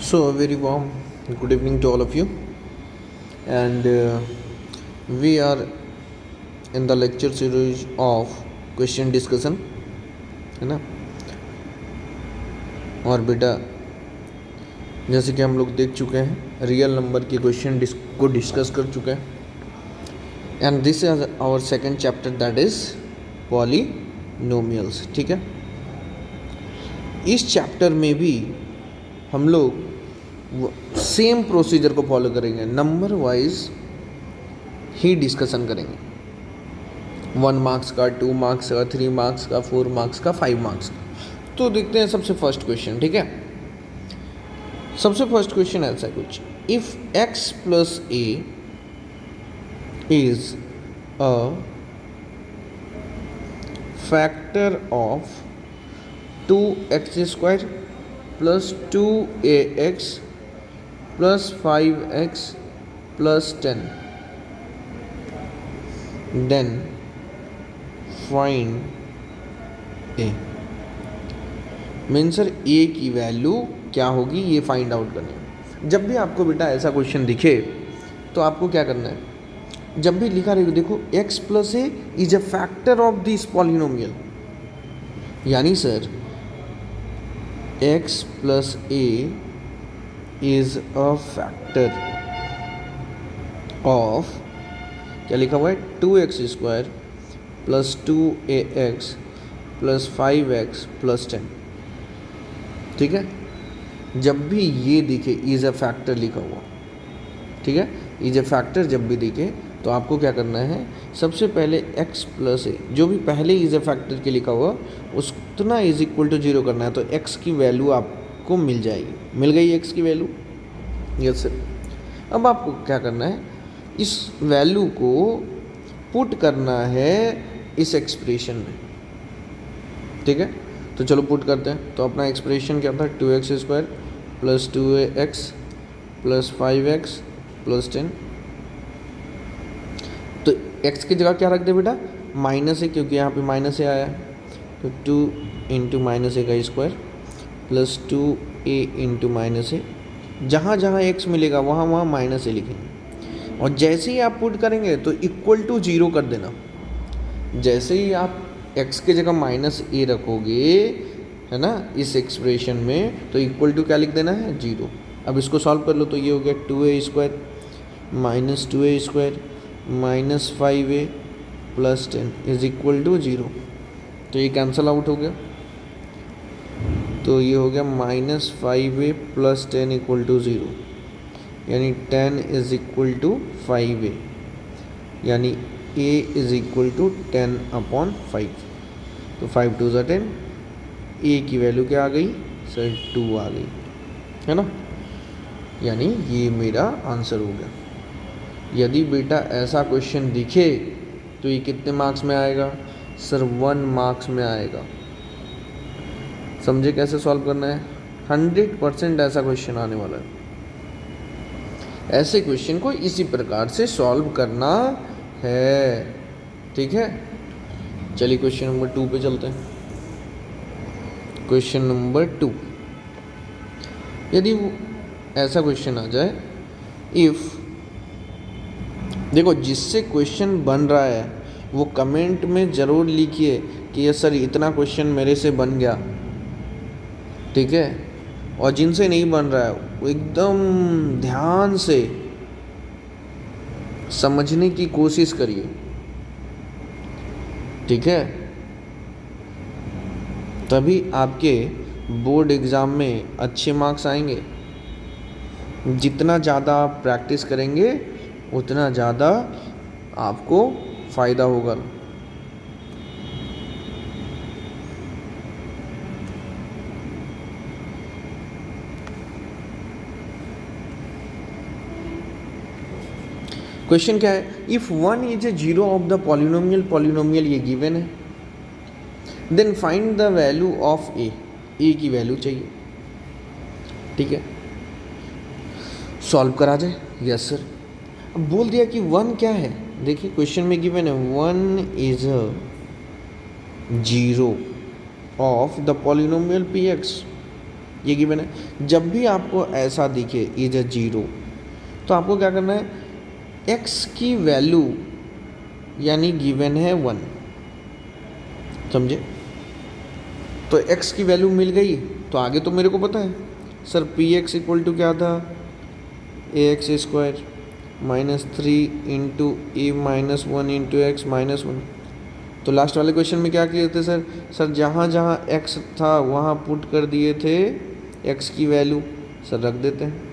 So, a very warm good evening to all of you, and we are in the lecture series of question discussion, है ना। और बेटा, जैसे कि हम लोग देख चुके हैं, रियल नंबर के क्वेश्चन को डिस्कस कर चुके हैं, and this is our second chapter, that is polynomials. ठीक है, इस चैप्टर में भी हम लोग सेम प्रोसीजर को फॉलो करेंगे, नंबर वाइज ही डिस्कशन करेंगे। 1 मार्क्स का, 2 मार्क्स का, 3 मार्क्स का, 4 मार्क्स का, 5 मार्क्स का। तो देखते हैं सबसे फर्स्ट क्वेश्चन। ठीक है, सबसे फर्स्ट क्वेश्चन ऐसा है कुछ, if x plus A is a factor of 2x square plus 2ax plus 5x plus 10, then find A. Mean sir A की वैल्यू क्या होगी, ये फाइंड आउट करना है। जब भी आपको बेटा ऐसा क्वेश्चन दिखे तो आपको क्या करना है, जब भी लिखा रहेगा देखो x plus A is a factor of this polynomial, यानी sir x plus A is a factor of, क्या लिखा हुआ है, 2x square plus 2ax plus 5x plus 10। ठीक है, जब भी ये दिखे इज अ फैक्टर लिखा हुआ, ठीक है, इज अ फैक्टर जब भी दिखे तो आपको क्या करना है, सबसे पहले x प्लस ए, जो भी पहले इज अ फैक्टर के लिखा हुआ उतना इज इक्वल टू 0 करना है, तो x की वैल्यू आपको मिल जाएगी। मिल गई x की वैल्यू, यस सर। अब आपको क्या करना है, इस वैल्यू को पुट करना है इस एक्सप्रेशन में। ठीक है, तो चलो पुट करते हैं। तो अपना एक्सप्रेशन क्या था, 2x square plus 2ax plus 5x plus 10। तो x की जगह क्या रख दे बेटा, माइनस है, क्योंकि यहाँ पे माइनस ए आया है, तो 2 इंटू माइनस ए का square plus 2a into minus A, जहाँ जहाँ x मिलेगा वहाँ वहाँ माइनस ए लिखेंगे, और जैसे ही आप पुट करेंगे तो इक्वल टू 0 कर देना। जैसे ही आप x की जगह माइनस ए रखोगे, है ना, इस एक्सप्रेशन में, तो इक्वल टू क्या लिख देना है, 0। अब इसको सॉल्व कर लो, तो ये हो गया 2a square minus 2a square minus 5a plus 10 is equal to 0। तो ये कैंसल आउट हो गया, तो ये हो गया minus 5a plus 10 equal to 0, यानी 10 इज इक्वल टू 5a, यानी a is equal to 10 upon 5। तो 5 2 ज़ा 10, a की वैल्यू क्या आ गई सर, 2 आ गई, है ना, यानी ये मेरा आंसर हो गया। यदि बेटा ऐसा क्वेश्चन दिखे तो ये कितने मार्क्स में आएगा सर, 1 मार्क्स में आएगा। समझे कैसे सॉल्व करना है, 100% ऐसा क्वेश्चन आने वाला है। ऐसे क्वेश्चन को इसी प्रकार से सॉल्व करना है। ठीक है, चलिए क्वेश्चन नंबर 2 पे चलते हैं। क्वेश्चन नंबर 2, यदि ऐसा क्वेश्चन आ जाए, इफ़, देखो जिससे क्वेश्चन बन रहा है वो कमेंट में ज़रूर लिखिए कि ये सर इतना क्वेश्चन मेरे से बन गया। ठीक है, और जिनसे नहीं बन रहा है वो एकदम ध्यान से समझने की कोशिश करिए। ठीक है, तभी आपके बोर्ड एग्ज़ाम में अच्छे मार्क्स आएंगे। जितना ज़्यादा आप प्रैक्टिस करेंगे उतना ज़्यादा आपको फ़ायदा होगा। क्वेश्चन क्या है, if 1 is a 0 of the polynomial ये गिवन है, then find the value of A की वैल्यू चाहिए। ठीक है, सॉल्व करा जाए, यस सर। अब बोल दिया कि 1 क्या है, देखिए क्वेश्चन में गिवन है 1 is a 0 of the polynomial px, ये गिवन है। जब भी आपको ऐसा दिखे इज अ 0, तो आपको क्या करना है, x की वैल्यू यानी गिवन है 1, समझे। तो x की वैल्यू मिल गई तो आगे तो मेरे को पता है sir p x equal to क्या था, a x square minus 3 into a minus 1 into x minus 1। तो लास्ट वाले क्वेश्चन में क्या किए थे सर जहाँ जहाँ x था वहाँ पुट कर दिए थे x की वैल्यू, सर रख देते हैं,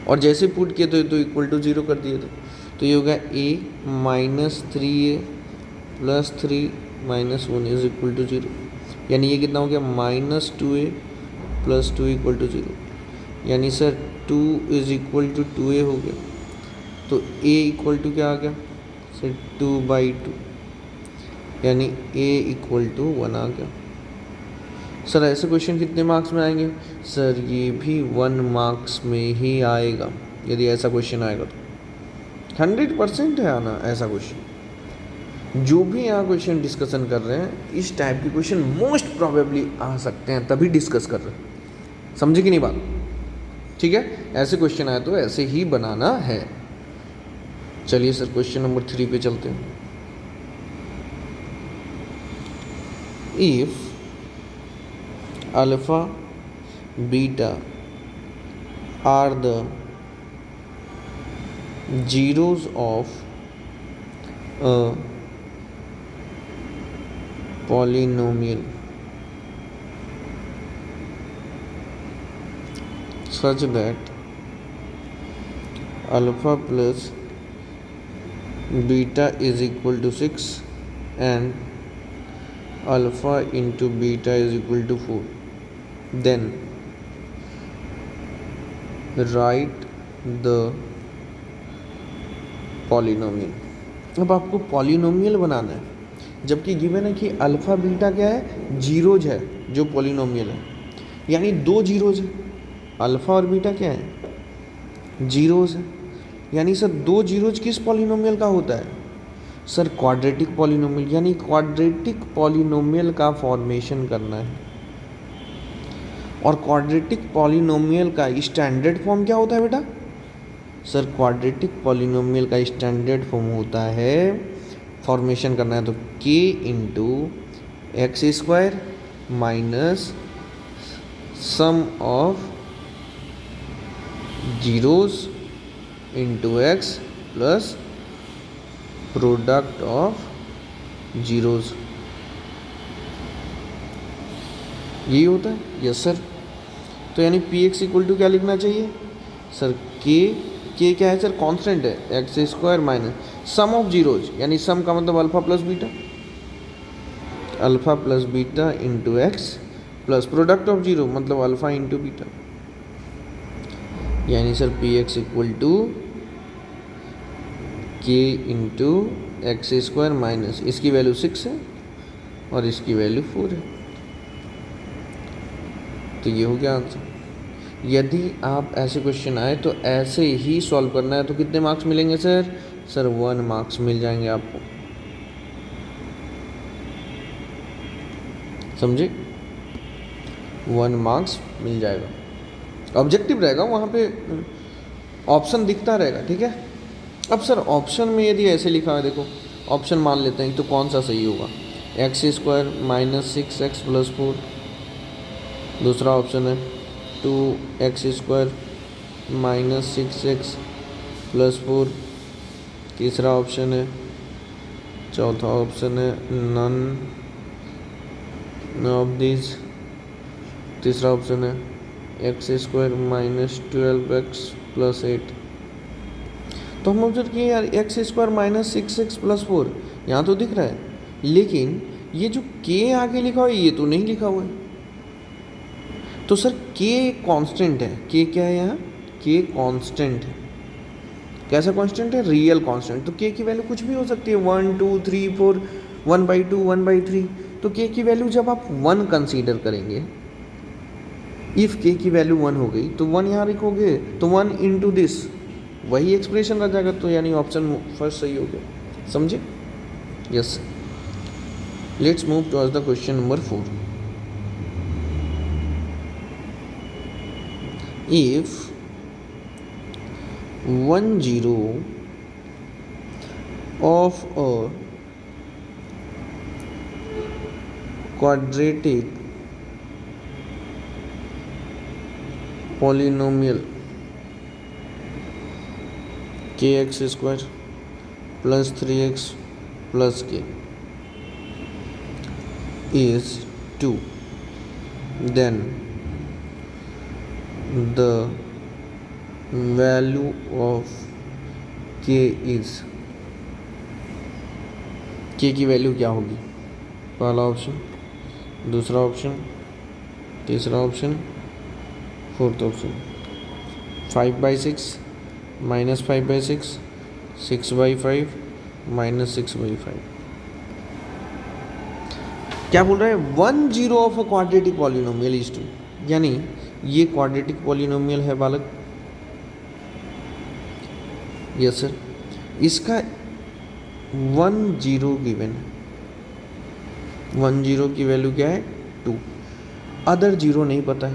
और जैसे पुट किए तो इक्वल टू 0 कर दिए थे। तो ये होगा a minus 3a plus 3 minus 1 is equal to 0, यानी ये कितना हो गया, minus 2a plus 2 equal to 0, यानी sir 2 is equal to 2a हो गया। तो a इक्वल टू क्या आ गया सर 2/2, यानी a इक्वल टू 1 आ गया। सर ऐसे क्वेश्चन कितने मार्क्स में आएंगे, सर ये भी 1 मार्क्स में ही आएगा, यदि ऐसा क्वेश्चन आएगा तो 100% है आना ऐसा क्वेश्चन। जो भी यहाँ क्वेश्चन डिस्कशन कर रहे हैं इस टाइप के क्वेश्चन मोस्ट प्रोबेबली आ सकते हैं, तभी डिस्कस कर रहे हैं, समझे कि नहीं बात, ठीक है। ऐसे क्वेश्चन आए तो ऐसे ही बनाना है। चलिए सर क्वेश्चन नंबर 3 पे चलते हैं। If alpha beta are the zeros of a polynomial such that alpha plus beta is equal to 6 and alpha into beta is equal to 4, then write the polynomial. अब आपको polynomial बनाना है, जबकि given है कि alpha beta क्या है, zeros है जो पॉलिनोमियल है, यानी 2 जीरोज है, अल्फ़ा और बीटा क्या है, जीरोज है, यानी सर 2 जीरोज किस पॉलिनोमियल का होता है, सर क्वाड्रेटिक पॉलिनोमियल, यानी क्वाड्रेटिक पॉलिनोमियल का फॉर्मेशन करना है। और क्वाड्रेटिक पॉलिनोमियल का स्टैंडर्ड फॉर्म क्या होता है बेटा, सर क्वाड्रेटिक पॉलिनोमियल का स्टैंडर्ड फॉर्म होता है, फॉर्मेशन करना है तो k into x square minus sum of zeros into x plus product of zeros, यही होता है। Yes sir. तो यानी पी एक्स इक्वल टू क्या लिखना चाहिए सर, के क्या है सर, कांस्टेंट है, x square minus sum of zeros, यानी सम का मतलब alpha plus beta, alpha plus beta into x plus product of zero मतलब अल्फा इंटू बीटा, यानी sir p x equal to k into x square minus, इसकी value 6 है और इसकी value 4 है। तो ये हो गया आंसर। यदि आप ऐसे क्वेश्चन आए तो ऐसे ही सॉल्व करना है। तो कितने मार्क्स मिलेंगे सर, सर 1 मार्क्स मिल जाएंगे आपको, समझे, 1 मार्क्स मिल जाएगा। ऑब्जेक्टिव रहेगा, वहाँ पे ऑप्शन दिखता रहेगा, ठीक है। अब सर ऑप्शन में यदि ऐसे लिखा है, देखो ऑप्शन मान लेते हैं तो कौन सा सही होगा, x square minus 6x plus 4, दूसरा ऑप्शन है 2x square minus 6x plus 4, तीसरा ऑप्शन है, चौथा ऑप्शन है नन ऑफ दिस, तीसरा ऑप्शन है x square minus 12x plus 8। तो हम ऑब्जर्व किए यार x square minus 6x plus 4 यहाँ तो दिख रहा है, लेकिन ये जो k आगे लिखा हुआ है ये तो नहीं लिखा हुआ है। तो सर k कांस्टेंट है, k क्या है यहाँ, k कांस्टेंट है। कैसा कांस्टेंट है, रियल कांस्टेंट। तो k की वैल्यू कुछ भी हो सकती है, 1 2 3 4 1/2 1/3। तो k की वैल्यू जब आप 1 कंसीडर करेंगे, इफ़ k की वैल्यू 1 हो गई तो 1 यहाँ लिखोगे तो 1 इंटू दिस, वही एक्सप्रेशन रह जाएगा। तो यानी ऑप्शन फर्स्ट सही हो गया, समझे। Yes, let's move towards the question number 4। If 1 0 of a quadratic polynomial kx square plus 3x plus k is 2, then the value of k is, k की वैल्यू क्या होगी? पहला ऑप्शन, दूसरा ऑप्शन, तीसरा option, fourth option. 5/6 minus 5/6, 6/5 minus 6/5। क्या बोल रहा है? 1 0 of a quadratic polynomial is 2, यानी ये क्वाड्रेटिक पॉलिनोमियल है बालक। Yes sir. इसका 1 0 गिवन है, 1 0 की वैल्यू क्या है? 2। अदर 0 नहीं पता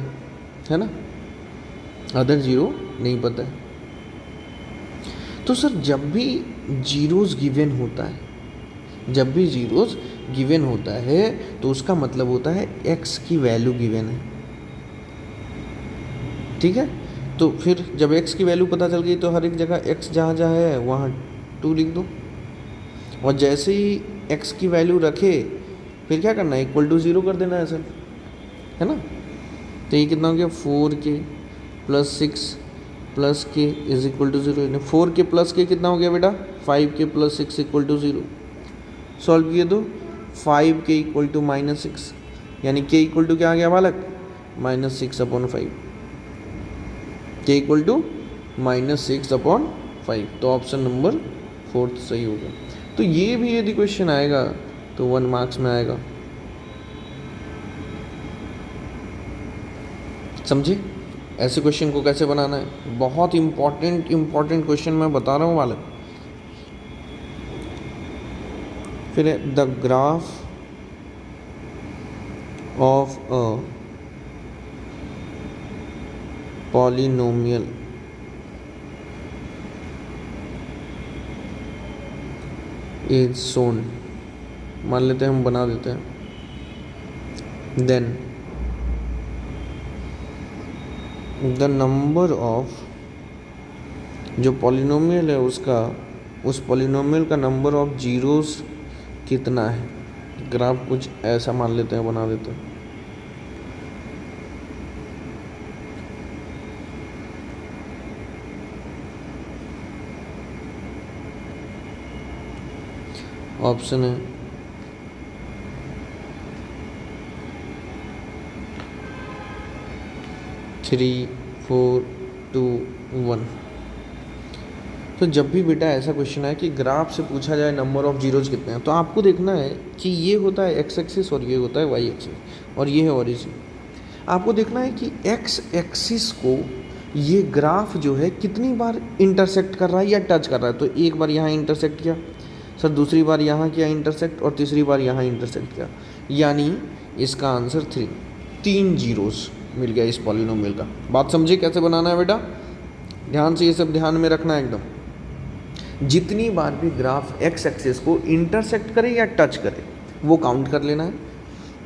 है ना? अदर 0 नहीं पता है। तो सर जब भी जीरोस गिवन होता है, जब भी जीरोस गिवन होता है तो उसका मतलब होता है x की वैल्यू गिवन है। ठीक है, तो फिर जब x की वैल्यू पता चल गई तो हर एक जगह x जहाँ जहाँ है वहाँ 2 लिख दो, और जैसे ही x की वैल्यू रखे फिर क्या करना है? इक्वल टू 0 कर देना है सर, है ना? तो ये कितना हो गया? 4k plus 6 plus k is equal to 0। 4k plus k कितना हो गया बेटा? 5k plus 6 equal to 0। Solve किए तो 5k इक्वल टू -6, यानी k इक्वल टू क्या आ गया बालक? -6/5। k equal to -6/5। तो ऑप्शन नंबर 4 सही हो गया। तो ये भी यदि क्वेश्चन आएगा तो 1 मार्क्स में आएगा। समझे ऐसे क्वेश्चन को कैसे बनाना है? बहुत इम्पॉर्टेंट क्वेश्चन मैं बता रहा हूँ बालक। फिर है the graph of a polynomial is shown. मान लेते हैं, हम बना देते हैं। देन द नंबर ऑफ, जो पॉलिनोमियल है उसका, उस पॉलिनोमियल का नंबर ऑफ जीरोस कितना है? ग्राफ कुछ ऐसा मान लेते हैं, बना देते हैं। ऑप्शन है 3 4 2 1। तो जब भी बेटा ऐसा क्वेश्चन है कि ग्राफ से पूछा जाए नंबर ऑफ जीरोज कितने हैं, तो आपको देखना है कि ये होता है एक्स एक्सिस और ये होता है वाई एक्सिस और ये है ओरिजिन। आपको देखना है कि एक्स एक्सिस को ये ग्राफ जो है कितनी बार इंटरसेक्ट कर रहा है या टच कर रहा है। तो एक बार यहाँ इंटरसेक्ट किया सर, दूसरी बार यहाँ किया इंटरसेक्ट, और तीसरी बार यहाँ इंटरसेक्ट किया, यानी इसका आंसर 3 जीरोस मिल गया इस पॉलिनोमियल का। बात समझे कैसे बनाना है बेटा? ध्यान से ये सब ध्यान में रखना है एकदम। जितनी बार भी ग्राफ एक्स एक्सिस को इंटरसेक्ट करे या टच करे वो काउंट कर लेना है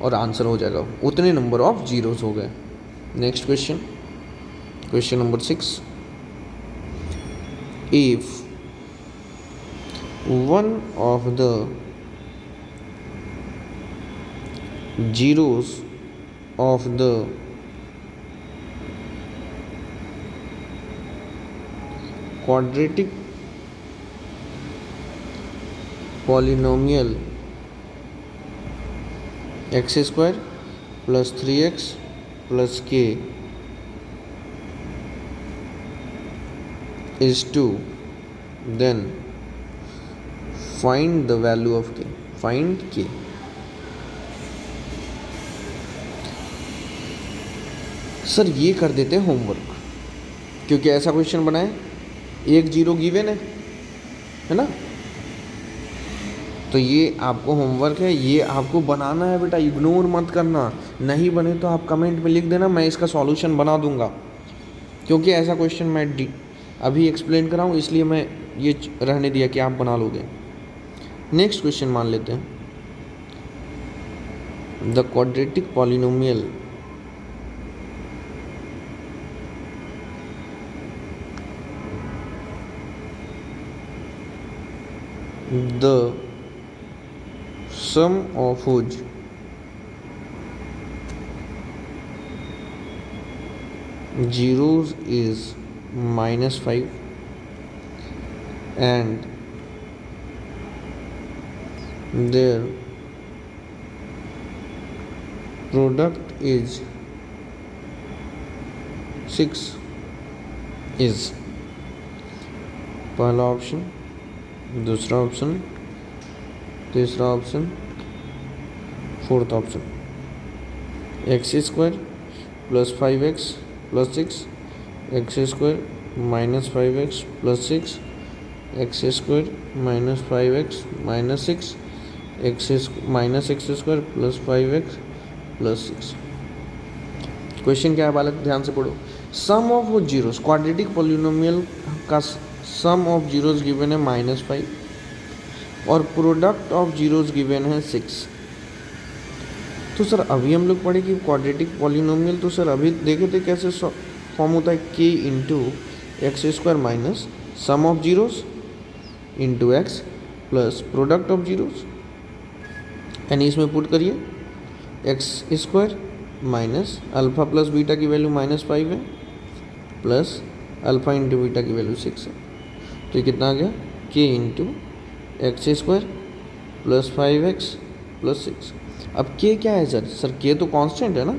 और आंसर हो जाएगा। उतने नंबर ऑफ जीरोस हो गए। Next question, question number 6। If one of the zeros of the quadratic polynomial x square plus 3x plus k is 2, then find the value of k, find k। Sir ये कर देते हैं homework, क्योंकि ऐसा question बनाए, 1 0 given है ना? तो ये आपको होमवर्क है, ये आपको बनाना है बेटा, इग्नोर मत करना। नहीं बने तो आप कमेंट में लिख देना, मैं इसका सॉल्यूशन बना दूंगा। क्योंकि ऐसा क्वेश्चन मैं अभी एक्सप्लेन कराऊँ इसलिए मैं ये रहने दिया कि आप बना लोगे। नेक्स्ट क्वेश्चन मान लेते हैं, the quadratic polynomial the sum of whose zeros is -5 and their product is 6 is पहला ऑप्शन, दूसरा ऑप्शन, तीसरा option, fourth option. X square plus 5x plus 6, x square minus 5x plus 6, x square minus 5x minus 6, x minus x square plus 5x plus 6। Question क्या है बालक, ध्यान से पढ़ो। सम of वो जीरोस, क्वाड्रेटिक पॉलिनोमियल का सम of zeros given है -5 और प्रोडक्ट ऑफ जीरोस गिवन है 6। तो सर अभी हम लोग पढ़े कि क्वाड्रेटिक पॉलिनोमियल, तो सर अभी देखे थे कैसे फॉर्म होता है, k into x square minus sum of zeros into x plus product of zeros, यानी इसमें पुट करिए x square minus alpha plus beta की वैल्यू -5 है प्लस अल्फ़ा इंटू बीटा की वैल्यू 6 है। तो ये कितना आ गया, k into x square plus 5x plus 6। अब k क्या है सर, k तो कांस्टेंट है ना,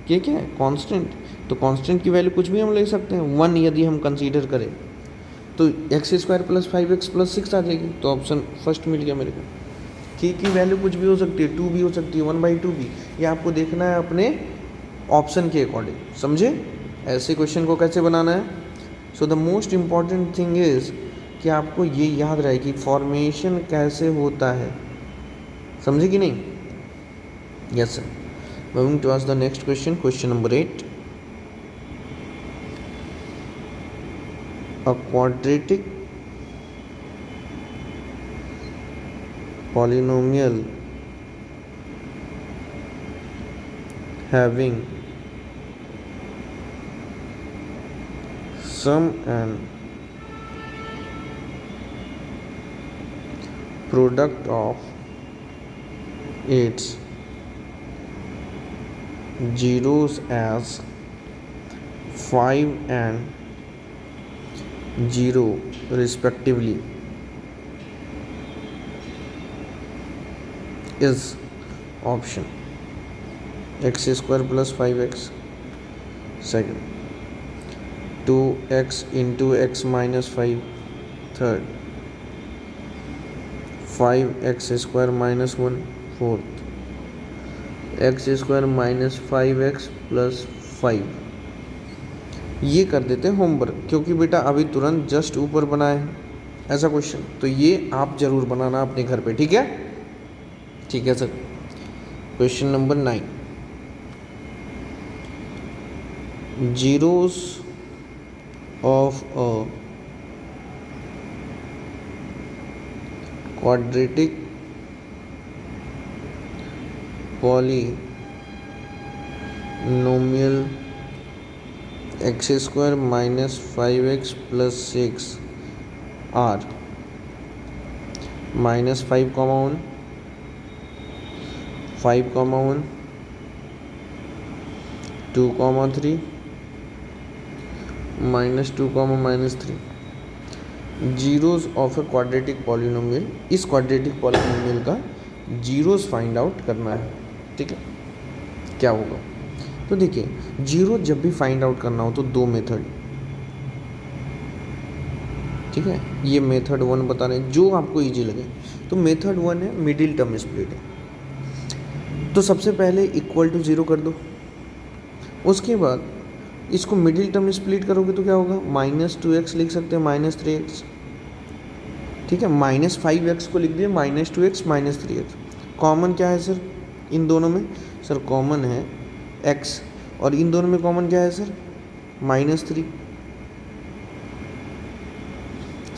k क्या है, कांस्टेंट। तो कांस्टेंट की वैल्यू कुछ भी हम ले सकते हैं, 1 यदि हम कंसीडर करें तो x square plus 5x plus 6 आ जाएगी। तो ऑप्शन फर्स्ट मिल गया मेरे को। k की वैल्यू कुछ भी हो सकती है, 2 भी हो सकती है, 1/2 भी, ये आपको देखना है अपने ऑप्शन के अकॉर्डिंग, समझे। ऐसे क्वेश्चन को कैसे बनाना है। So the most important thing is कि आपको ये याद रहे कि फॉर्मेशन कैसे होता है, समझे कि नहीं। Yes sir. Moving to ask the next question, question number 8। A quadratic polynomial having sum and product of its zeros as 5 and 0 respectively is option x square plus 5x, second 2x into x minus 5, third 5x square minus 1, fourth x square minus 5x plus 5। ये कर देते हैं homework, क्योंकि बेटा अभी तुरंत just ऊपर बनाए हैं ऐसा क्वेश्चन, तो ये आप ज़रूर बनाना अपने घर पे, ठीक है। ठीक है sir. Question number 9, zeros of a quadratic polynomial x square minus 5x plus 6 are -5, 1, 5, 1, 2, 3, -2, -3 zeros of a quadratic polynomial. इस क्वाड्रेटिक पॉलिनोमियल का जीरोस फाइंड आउट करना है, ठीक है। क्या होगा, तो देखिए जीरो जब भी फाइंड आउट करना हो तो 2 मेथड, ठीक है। ये मेथड 1 बता रहे हैं, जो आपको इजी लगे। तो मेथड 1 है मिडिल टर्म स्प्लिटिंग। तो सबसे पहले इक्वल टू 0 कर दो, उसके बाद इसको मिडिल टर्म स्प्लिट करोगे तो क्या होगा, -2x लिख सकते हैं, -3x, ठीक है। -5x को लिख दिए, -2x -3x। कॉमन क्या है सर इन दोनों में, सर कॉमन है x, और इन दोनों में कॉमन क्या है सर, -3,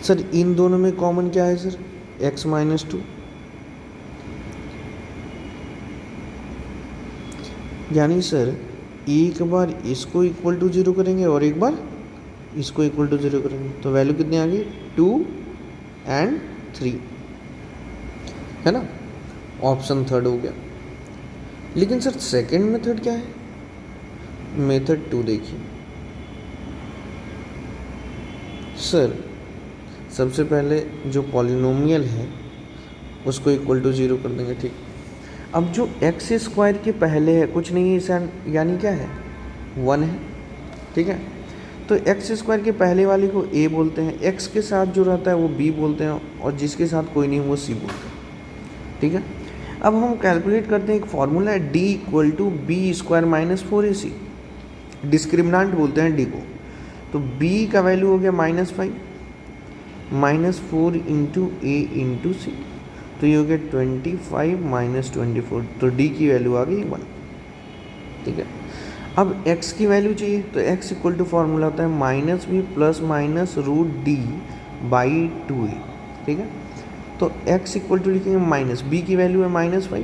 सर इन दोनों में कॉमन क्या है सर, x माइनस टू, यानी सर एक बार इसको इक्वल टू ज़ीरो करेंगे और एक बार इसको इक्वल टू ज़ीरो करेंगे, तो वैल्यू कितनी आ गई 2 एंड 3, है ना। ऑप्शन थर्ड हो गया। लेकिन सर सेकंड मेथड क्या है, मेथड 2 देखिए सर, सबसे पहले जो पॉलिनोमियल है उसको इक्वल टू ज़ीरो कर देंगे, ठीक। अब जो एक्स स्क्वायर के पहले है कुछ नहीं है इसे, यानी क्या है 1 है, ठीक है। तो एक्स स्क्वायर के पहले वाले को ए बोलते हैं, एक्स के साथ जो रहता है वो बी बोलते हैं, और जिसके साथ कोई नहीं वो सी बोलते हैं, ठीक है। अब हम कैलकुलेट करते हैं, एक फार्मूला है d equal to b square minus 4ac, discriminant बोलते हैं डी को। तो बी का वैल्यू हो गया -5 -4 इंटू ए इंटू सी, तो ये हो गया 25 माइनस 24, तो डी की वैल्यू आ गई 1, ठीक है। अब x की वैल्यू चाहिए, तो x इक्वल टू फार्मूला होता है -b प्लस माइनस √d/2a, ठीक है। तो x इक्वल टू लिखेंगे माइनस, b की वैल्यू है -5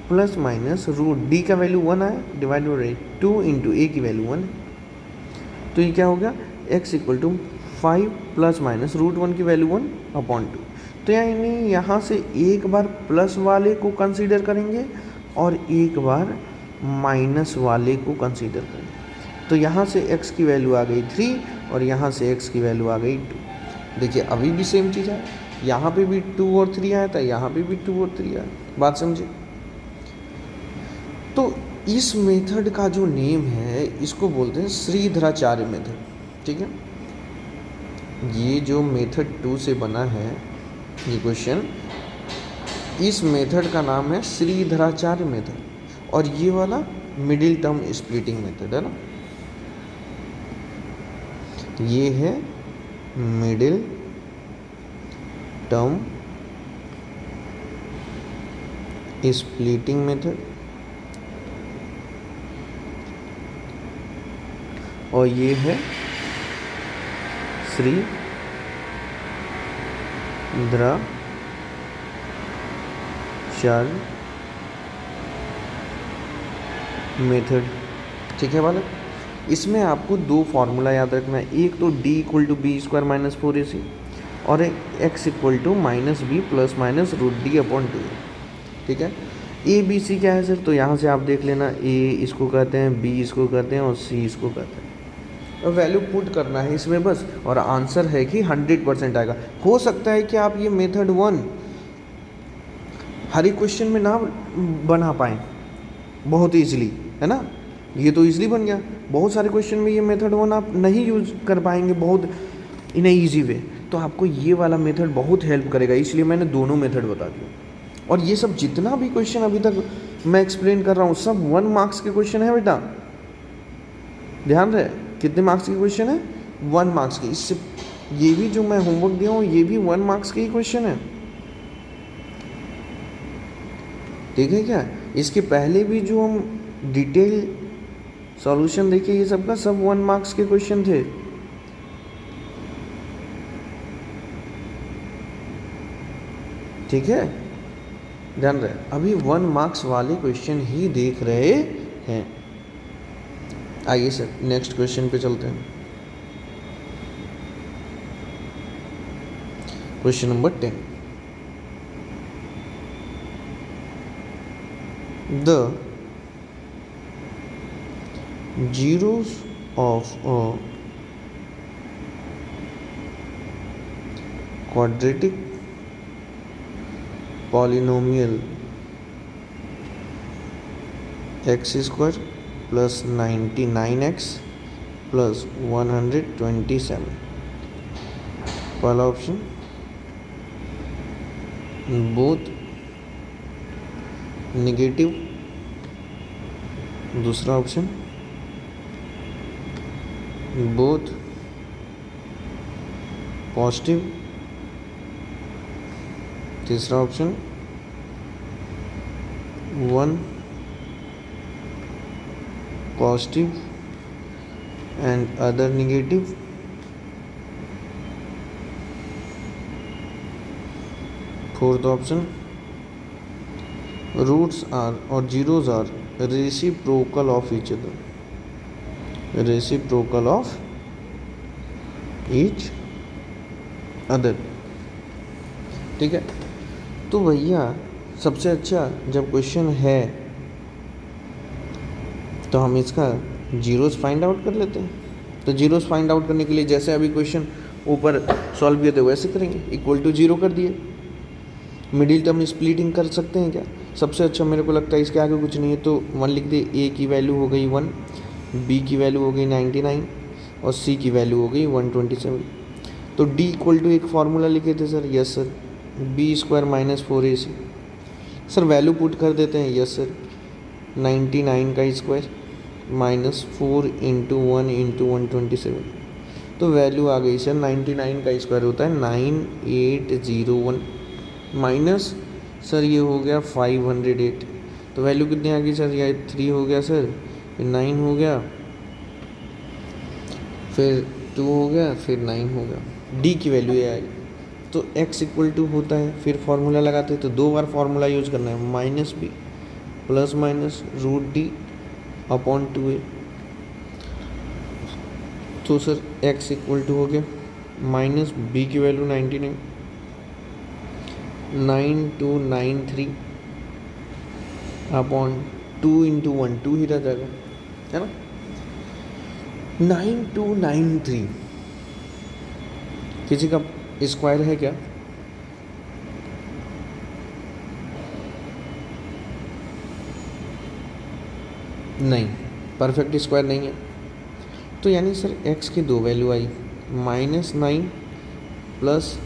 प्लस माइनस √d का वैल्यू 1 आया डिवाइड बाई 2 इंटू a की वैल्यू 1 है, तो ये क्या हो गया x equal to 5 plus minus √1 की वैल्यू 1/2। तो यानी यहाँ से एक बार प्लस वाले को कंसीडर करेंगे और एक बार माइनस वाले को कंसीडर करेंगे, तो यहाँ से x की वैल्यू आ गई 3 और यहाँ से x की वैल्यू आ गई 2। देखिए अभी भी सेम चीज़ है, यहाँ पे भी 2 और 3 आया था, यहाँ पे भी 2 और 3 आया, बात समझे। तो इस मेथड का जो नेम है इसको बोलते हैं श्रीधराचार्य मेथड, ठीक है। ये जो मेथड 2 से बना है ये क्वेश्चन, इस मेथड का नाम है श्रीधराचार्य मेथड, और ये वाला मिडिल टर्म स्प्लिटिंग मेथड है ना, ये है मिडिल टर्म स्प्लिटिंग मेथड, और ये है श्रीधराचार्य मेथड, ठीक है बालक। इसमें आपको दो फार्मूला याद रखना है, एक तो d equal to b square minus 4ac और एक x equal to -b plus minus √d/2, ठीक है। ए बी सी क्या है सर, तो यहाँ से आप देख लेना, a इसको कहते हैं, b इसको कहते हैं और c इसको कहते हैं, और वैल्यू पुट करना है इसमें बस, और आंसर है कि 100% आएगा। हो सकता है कि आप ये मेथड 1 हर एक क्वेश्चन में ना बना पाएँ बहुत ईजिली, है ना, ये तो ईजिली बन गया, बहुत सारे क्वेश्चन में ये मेथड 1 आप नहीं यूज कर पाएंगे बहुत इन ईजी वे, तो आपको ये वाला मेथड बहुत हेल्प करेगा, इसलिए मैंने दोनों मेथड बता दिया। और ये सब जितना भी क्वेश्चन अभी तक मैं एक्सप्लेन कर रहा हूँ सब 1 मार्क्स के क्वेश्चन है बेटा, ध्यान रहे, कितने मार्क्स के क्वेश्चन है 1 मार्क्स के। इससे ये भी जो मैं होमवर्क दिया हूँ ये भी 1 मार्क्स के ही क्वेश्चन है, ठीक है क्या। इसके पहले भी जो हम डिटेल सॉल्यूशन देखे ये सब का सब 1 मार्क्स के क्वेश्चन थे, ठीक है, ध्यान रहे। अभी 1 मार्क्स वाले क्वेश्चन ही देख रहे हैं। आइए सर नेक्स्ट क्वेश्चन पे चलते हैं। Question number 10, the zeros of a quadratic polynomial x square plus 99x plus 127, पहला ऑप्शन बोथ नेगेटिव, दूसरा ऑप्शन बोथ पॉजिटिव, तीसरा option 1 positive and other negative, fourth option, roots are और zeros are reciprocal of each other, reciprocal of each other. ठीक है, तो भैया सबसे अच्छा जब क्वेश्चन है तो हम इसका जीरोस फाइंड आउट कर लेते हैं। तो जीरोस फाइंड आउट करने के लिए जैसे अभी क्वेश्चन ऊपर सॉल्व किए थे वैसे करेंगे, इक्वल टू जीरो कर दिए। मिडिल टर्म स्प्लिटिंग कर सकते हैं क्या? सबसे अच्छा मेरे को लगता है इसके आगे कुछ नहीं है, तो 1 लिख दे। ए की वैल्यू हो गई 1, बी की वैल्यू हो गई 99 और सी की वैल्यू हो गई 127। तो डी इक्वल टू एक फार्मूला लिखे थे sir, yes sir, b square minus 4ac। Sir value put कर देते हैं, यस सर, 99 का स्क्वायर माइनस 4 इंटू 1 इंटू 127। तो वैल्यू आ गई सर 99 का स्क्वायर होता है 9801 माइनस सर ये हो गया 508। तो वैल्यू कितनी आ गई सर? ये 3 हो गया सर, फिर 9 हो गया, फिर 2 हो गया, फिर 9 हो गया। डी की वैल्यू ये आई। तो x इक्वल टू होता है, फिर फार्मूला लगाते हैं, तो 2 बार फार्मूला यूज करना है, minus b plus minus root d upon 2a। तो सर x इक्वल टू हो गया माइनस बी की वैल्यू 99, 9293 अपॉन 2 इंटू 1, 2 ही रह जाएगा, है ना, 9293। किसी का स्क्वायर है क्या? नहीं, परफेक्ट स्क्वायर नहीं है। तो यानी सर x की 2 value I, -9 plus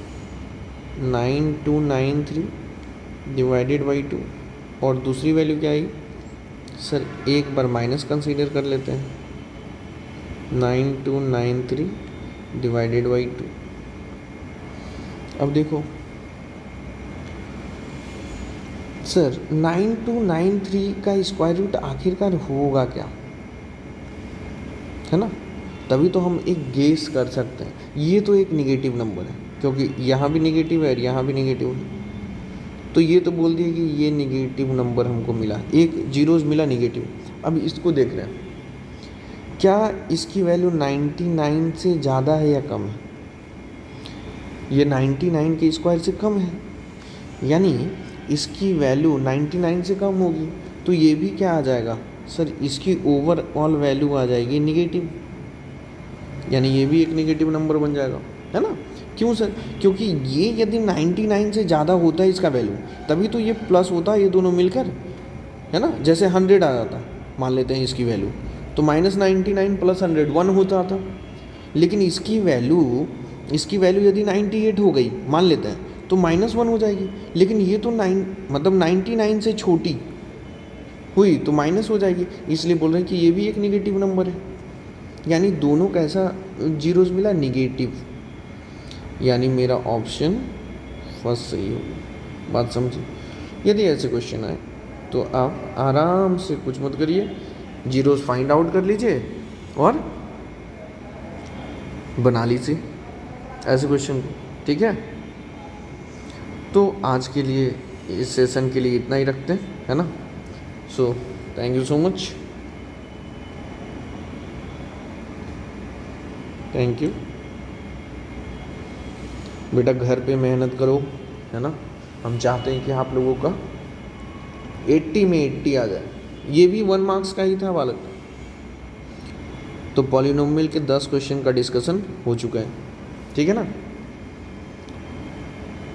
9293 divided by 2, और दूसरी वैल्यू क्या आई सर? एक बार माइनस कंसीडर कर लेते हैं, 9293 डिवाइडेड बाई 2। अब देखो सर 9293 का स्क्वायर रूट आखिरकार होगा क्या, है ना? तभी तो हम एक गेस कर सकते हैं। ये तो एक निगेटिव नंबर है, क्योंकि यहाँ भी निगेटिव है और यहाँ भी निगेटिव है, तो ये तो बोल दिया कि ये निगेटिव नंबर हमको मिला, एक जीरोज मिला निगेटिव। अब इसको देख रहे हैं, क्या इसकी वैल्यू 99 से ज़्यादा है या कम है? ये 99 के स्क्वायर से कम है, यानी इसकी वैल्यू 99 से कम होगी, तो ये भी क्या आ जाएगा सर? इसकी ओवरऑल वैल्यू आ जाएगी निगेटिव, यानी ये भी एक निगेटिव नंबर बन जाएगा, है ना? क्यों सर? क्योंकि ये यदि 99 से ज़्यादा होता है इसका वैल्यू, तभी तो ये प्लस होता है, ये दोनों मिलकर, है ना? जैसे 100 आ जाता, मान लेते हैं इसकी वैल्यू, तो -99 प्लस 100 1 होता था। लेकिन इसकी वैल्यू यदि 98 हो गई मान लेते हैं, तो -1 हो जाएगी। लेकिन ये तो 99 से छोटी हुई तो माइनस हो जाएगी, इसलिए बोल रहे हैं कि ये भी एक निगेटिव नंबर है। यानी दोनों कैसा जीरोस मिला? निगेटिव। यानी मेरा ऑप्शन फर्स्ट सही होगा। बात समझी? यदि ऐसे क्वेश्चन आए तो आप आराम से कुछ मत करिए, जीरोस फाइंड आउट कर लीजिए और बना लीजिए ऐसे क्वेश्चन को, ठीक है? तो आज के लिए, इस सेशन के लिए इतना ही रखते हैं, है ना? So thank you so much, thank you बेटा। घर पे मेहनत करो, है ना? हम चाहते हैं कि आप लोगों का 80 में 80 आ जाए। ये भी 1 मार्क्स का ही था बालक। तो पॉलिनोमियल के 10 क्वेश्चन का डिस्कशन हो चुका है, ठीक है ना?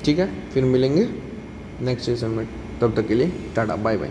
ठीक है, फिर मिलेंगे नेक्स्ट सेशन में, तब तक के लिए टाटा बाय बाय।